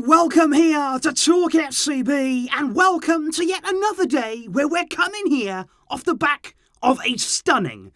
welcome here to TalkFCB, and welcome to yet another day where we're coming here off the back of a stunning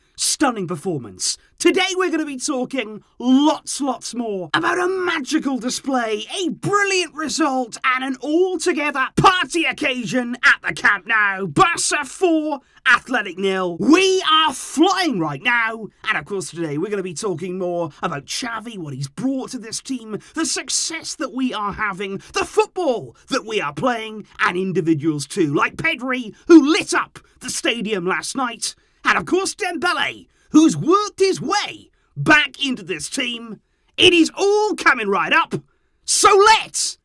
performance. Today we're going to be talking lots more about a magical display, a brilliant result, and an altogether party occasion at the Camp Nou. Barça 4, Athletic 0. We are flying right now, and of course today we're going to be talking more about Xavi, what he's brought to this team, the success that we are having, the football that we are playing, and individuals too, like Pedri, who lit up the stadium last night, and of course Dembele, who's worked his way back into this team. It is all coming right up, so let's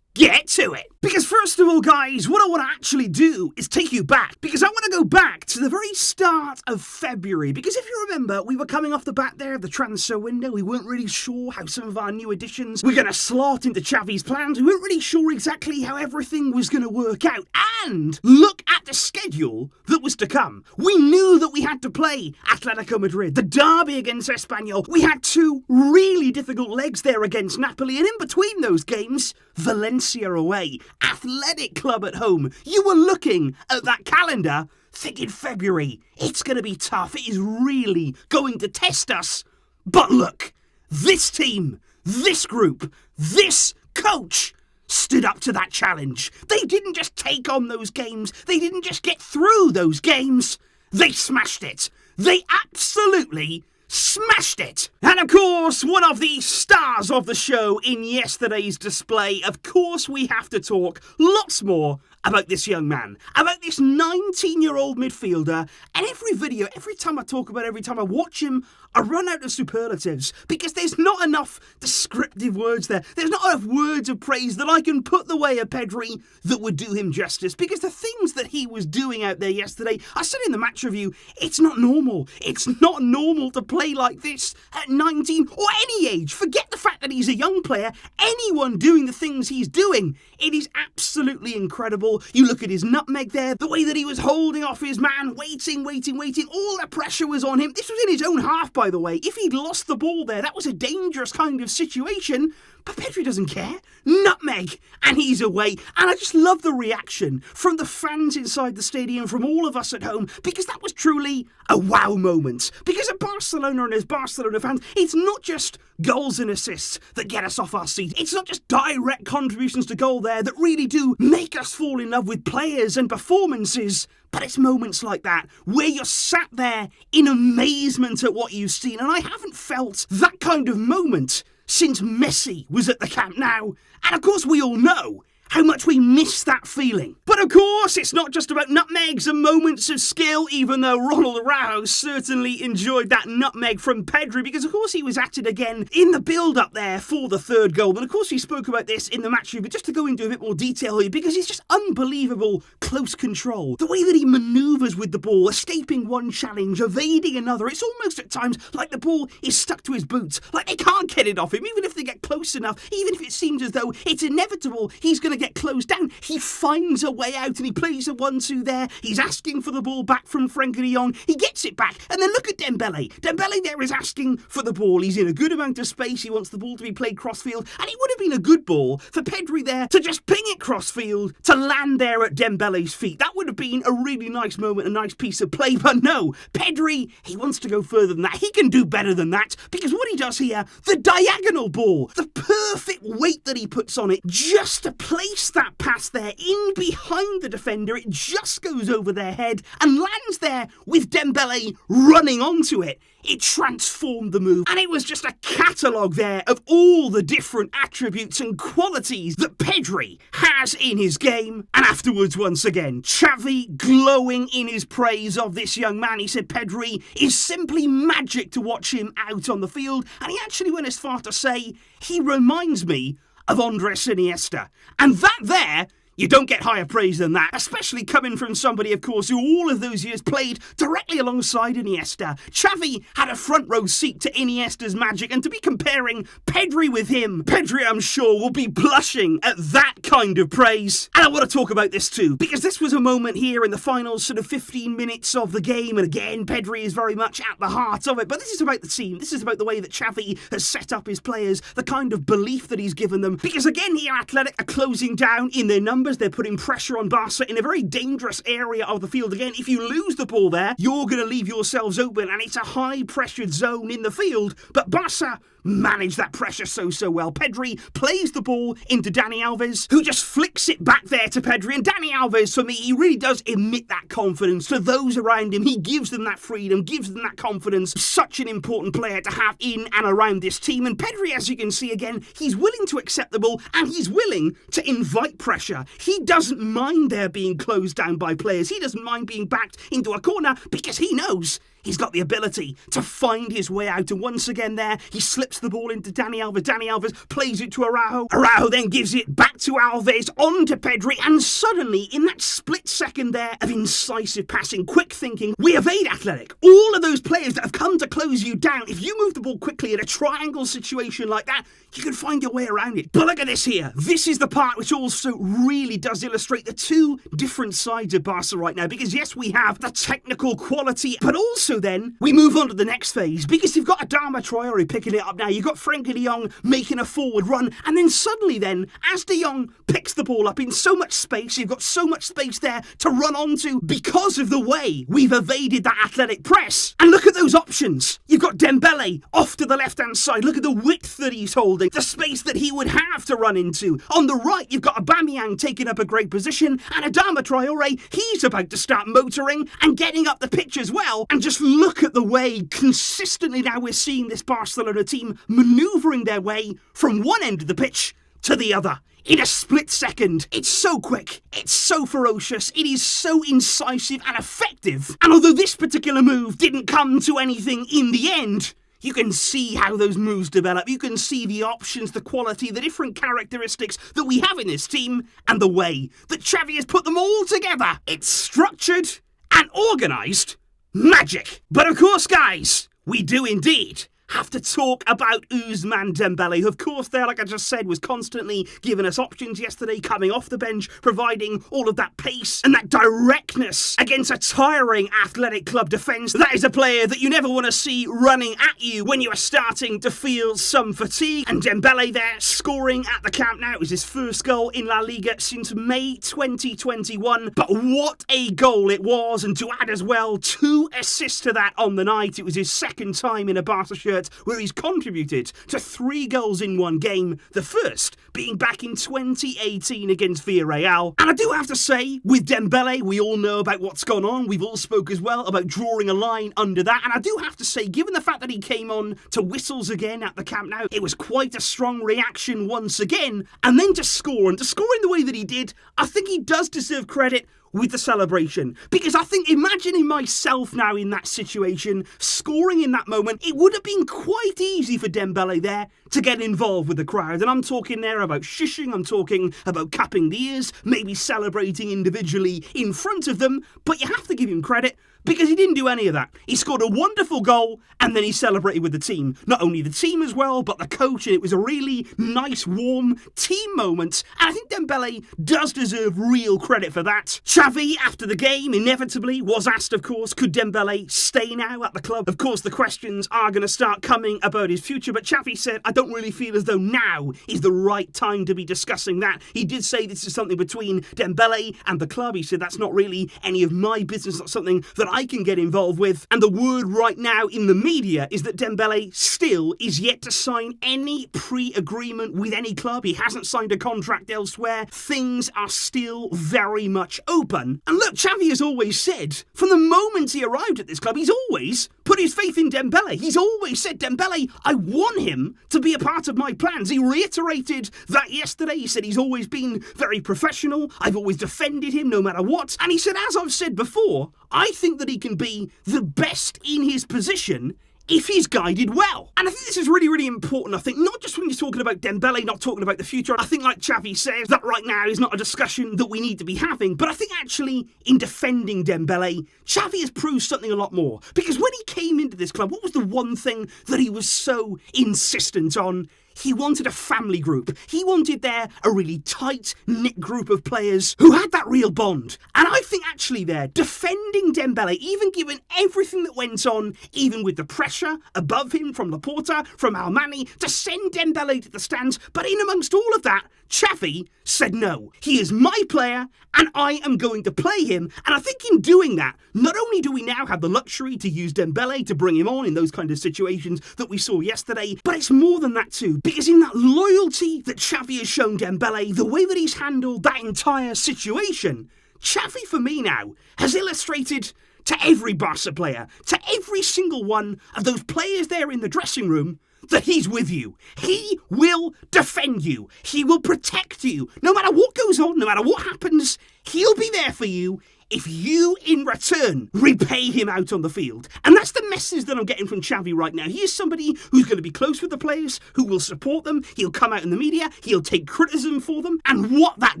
get to it. Because first of all, guys, what I want to actually do is take you back, because I want to go back to the very start of February, because if you remember, we were coming off the back there of the transfer window. We weren't really sure how some of our new additions were going to slot into Xavi's plans. We weren't really sure exactly how everything was going to work out. And look at the schedule that was to come. We knew that we had to play Atletico Madrid, the derby against Espanyol. We had two really difficult legs there against Napoli, and in between those games, Valencia away, Athletic Club at home. You were looking at that calendar thinking February, it's going to be tough. It is really going to test us. But look, this team, this group, this coach stood up to that challenge. They didn't just take on those games. They didn't just get through those games. They smashed it. They absolutely smashed it. And of course, one of the stars of the show in yesterday's display, of course we have to talk lots more about this young man, about this 19-year-old midfielder. And every video, every time I talk about it, every time I watch him, I run out of superlatives, because there's not enough descriptive words there. There's not enough words of praise that I can put the way of Pedri that would do him justice, because the things that he was doing out there yesterday, I said in the match review, it's not normal. It's not normal to play like this at 19 or any age. Forget the fact that he's a young player. Anyone doing the things he's doing, it is absolutely incredible. You look at his nutmeg there, the way that he was holding off his man, waiting. All the pressure was on him. This was in his own half, by the way. If he'd lost the ball there, that was a dangerous kind of situation. But Pedri doesn't care. Nutmeg, and he's away. And I just love the reaction from the fans inside the stadium, from all of us at home, because that was truly a wow moment. Because at Barcelona and as Barcelona fans, it's not just goals and assists that get us off our seat. It's not just direct contributions to goal there that really do make us fall in love with players and performances. But it's moments like that where you're sat there in amazement at what you've seen. And I haven't felt that kind of moment since Messi was at the Camp Nou. And of course we all know how much we miss that feeling. But of course, it's not just about nutmegs and moments of skill, even though Ronald Araujo certainly enjoyed that nutmeg from Pedri, because of course he was at it again in the build-up there for the third goal. And of course we spoke about this in the match review, but just to go into a bit more detail here, because it's just unbelievable close control. The way that he manoeuvres with the ball, escaping one challenge, evading another. It's almost at times like the ball is stuck to his boots, like they can't get it off him, even if they get close enough, even if it seems as though it's inevitable he's going to get closed down. He finds a way out and he plays a 1-2 there. He's asking for the ball back from Frenkie de Jong. He gets it back. And then look at Dembele. Dembele there is asking for the ball. He's in a good amount of space. He wants the ball to be played crossfield. And it would have been a good ball for Pedri there to just ping it crossfield to land there at Dembele's feet. That would have been a really nice moment, a nice piece of play. But no, Pedri, he wants to go further than that. He can do better than that, because what he does here, the diagonal ball, the perfect weight that he puts on it just to place that pass there in behind the defender. It just goes over their head and lands there with Dembele running onto it. It transformed the move, and it was just a catalogue there of all the different attributes and qualities that Pedri has in his game. And afterwards, once again, Xavi glowing in his praise of this young man. He said Pedri is simply magic to watch him out on the field, and he actually went as far to say he reminds me of Andres Iniesta. And that there, You don't get higher praise than that, especially coming from somebody, of course, who all of those years played directly alongside Iniesta. Xavi had a front row seat to Iniesta's magic, and to be comparing Pedri with him, Pedri, I'm sure, will be blushing at that kind of praise. And I want to talk about this too, because this was a moment here in the final sort of 15 minutes of the game, and again, Pedri is very much at the heart of it, but this is about the team. This is about the way that Xavi has set up his players, the kind of belief that he's given them, because again here, Athletic are closing down in their numbers. They're putting pressure on Barca in a very dangerous area of the field. Again, if you lose the ball there, you're going to leave yourselves open, and it's a high-pressured zone in the field, but Barca manage that pressure so well. Pedri plays the ball into Dani Alves, who just flicks it back there to Pedri, and Dani Alves, for me, he really does emit that confidence to those around him. He gives them that freedom, gives them that confidence. Such an important player to have in and around this team, and Pedri, as you can see again, he's willing to accept the ball, and he's willing to invite pressure. He doesn't mind there being closed down by players. He doesn't mind being backed into a corner, because he knows he's got the ability to find his way out. And once again there, he slips the ball into Dani Alves. Dani Alves plays it to Araujo. Araujo then gives it back to Alves, on to Pedri. And suddenly, in that split second there of incisive passing, quick thinking, we evade Athletic. All of those players that have come to close you down, if you move the ball quickly in a triangle situation like that, you can find your way around it. But look at this here. This is the part which also really does illustrate the two different sides of Barca right now. Because yes, we have the technical quality, but also then we move on to the next phase, because you've got Adama Traore picking it up now, you've got Frenkie de Jong making a forward run, and then suddenly then, as de Jong picks the ball up in so much space, you've got so much space there to run onto because of the way we've evaded that Athletic press. And look at those options. You've got Dembele off to the left-hand side. Look at the width that he's holding, the space that he would have to run into. On the right, you've got Aubameyang taking up a great position, and Adama Traore, he's about to start motoring and getting up the pitch as well. And just look at the way consistently now we're seeing this Barcelona team manoeuvring their way from one end of the pitch to the other in a split second. It's so quick, it's so ferocious, it is so incisive and effective. And although this particular move didn't come to anything in the end, you can see how those moves develop. You can see the options, the quality, the different characteristics that we have in this team, and the way that Xavi has put them all together. It's structured and organised magic. But of course, guys, we do indeed have to talk about Ousmane Dembele, who of course there, like I just said, was constantly giving us options yesterday, coming off the bench, providing all of that pace and that directness against a tiring Athletic club defence. That is a player that you never want to see running at you when you are starting to feel some fatigue. And Dembele there, scoring at the Camp Nou. It was his first goal in La Liga since May 2021. But what a goal it was, and to add as well 2 assists to that on the night. It was his second time in a Barca shirt where he's contributed to 3 goals in one game, the first being back in 2018 against Villarreal. And I do have to say, with Dembele, we all know about what's gone on. We've all spoke as well about drawing a line under that. And I do have to say, given the fact that he came on to whistles again at the Camp Nou, it was quite a strong reaction once again. And then to score, and to score in the way that he did, I think he does deserve credit with the celebration. Because I think, imagining myself now in that situation, scoring in that moment, it would have been quite easy for Dembele there to get involved with the crowd. And I'm talking there about shushing, I'm talking about cupping the ears, maybe celebrating individually in front of them. But you have to give him credit, because he didn't do any of that. He scored a wonderful goal, and then he celebrated with the team. Not only the team as well, but the coach, and it was a really nice, warm team moment. And I think Dembele does deserve real credit for that. Xavi, after the game, inevitably was asked, of course, could Dembele stay now at the club? Of course, the questions are going to start coming about his future, but Xavi said, I don't really feel as though now is the right time to be discussing that. He did say this is something between Dembele and the club. He said, that's not really any of my business, not something that I can get involved with. And the word right now in the media is that Dembele still is yet to sign any pre-agreement with any club. He hasn't signed a contract elsewhere. Things are still very much open. And look, Xavi has always said, from the moment he arrived at this club, he's always put his faith in Dembele. He's always said, Dembele, I want him to be a part of my plans. He reiterated that yesterday. He said he's always been very professional. I've always defended him no matter what. And he said, as I've said before, I think that he can be the best in his position if he's guided well. And I think this is really, really important. I think not just when you're talking about Dembele, not talking about the future. I think like Xavi says, that right now is not a discussion that we need to be having. But I think actually in defending Dembele, Xavi has proved something a lot more. Because when he came into this club, what was the one thing that he was so insistent on? He wanted a family group. He wanted there a really tight-knit group of players who had that real bond. And I think actually there, defending Dembele, even given everything that went on, even with the pressure above him from Laporta, from Almani, to send Dembele to the stands, but in amongst all of that, Xavi said no. He is my player, and I am going to play him. And I think in doing that, not only do we now have the luxury to use Dembele to bring him on in those kind of situations that we saw yesterday, but it's more than that too. Because in that loyalty that Xavi has shown Dembele, the way that he's handled that entire situation, Xavi for me now has illustrated to every Barca player, to every single one of those players there in the dressing room, that he's with you. He will defend you. He will protect you. No matter what goes on, no matter what happens, he'll be there for you if you, in return, repay him out on the field. And that's the message that I'm getting from Xavi right now. He is somebody who's going to be close with the players, who will support them. He'll come out in the media. He'll take criticism for them. And what that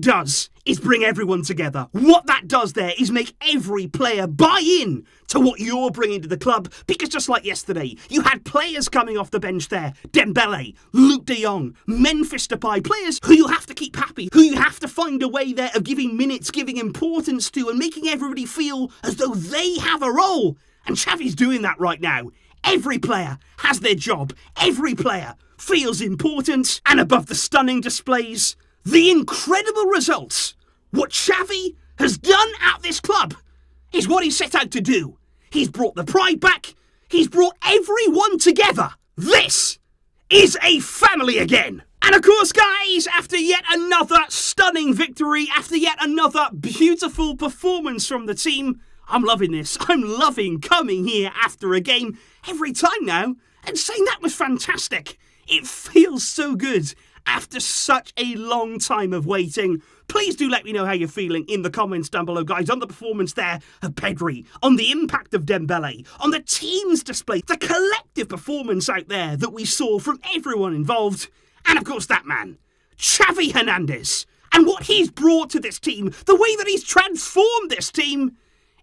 does is bring everyone together. What that does there is make every player buy in to what you're bringing to the club. Because just like yesterday, you had players coming off the bench there. Dembele, Luuk de Jong, Memphis Depay, players who you have to keep happy, who you have to find a way there of giving minutes, giving importance to, and making everybody feel as though they have a role. And Xavi's doing that right now. Every player has their job. Every player feels important. And above the stunning displays, the incredible results, what Xavi has done at this club is what he set out to do. He's brought the pride back. He's brought everyone together. This is a family again. And of course, guys, after yet another stunning victory, after yet another beautiful performance from the team, I'm loving this. I'm loving coming here after a game every time now and saying that was fantastic. It feels so good after such a long time of waiting. Please do let me know how you're feeling in the comments down below, guys, on the performance there of Pedri, on the impact of Dembele, on the team's display, the collective performance out there that we saw from everyone involved, and of course that man, Xavi Hernandez, and what he's brought to this team, the way that he's transformed this team.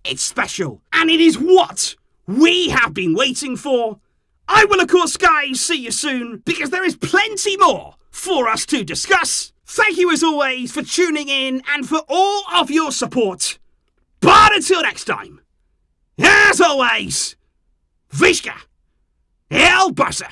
It's special, and it is what we have been waiting for. I will, of course, guys, see you soon, because there is plenty more for us to discuss. Thank you, as always, for tuning in and for all of your support. But until next time, as always, Visca El Barça.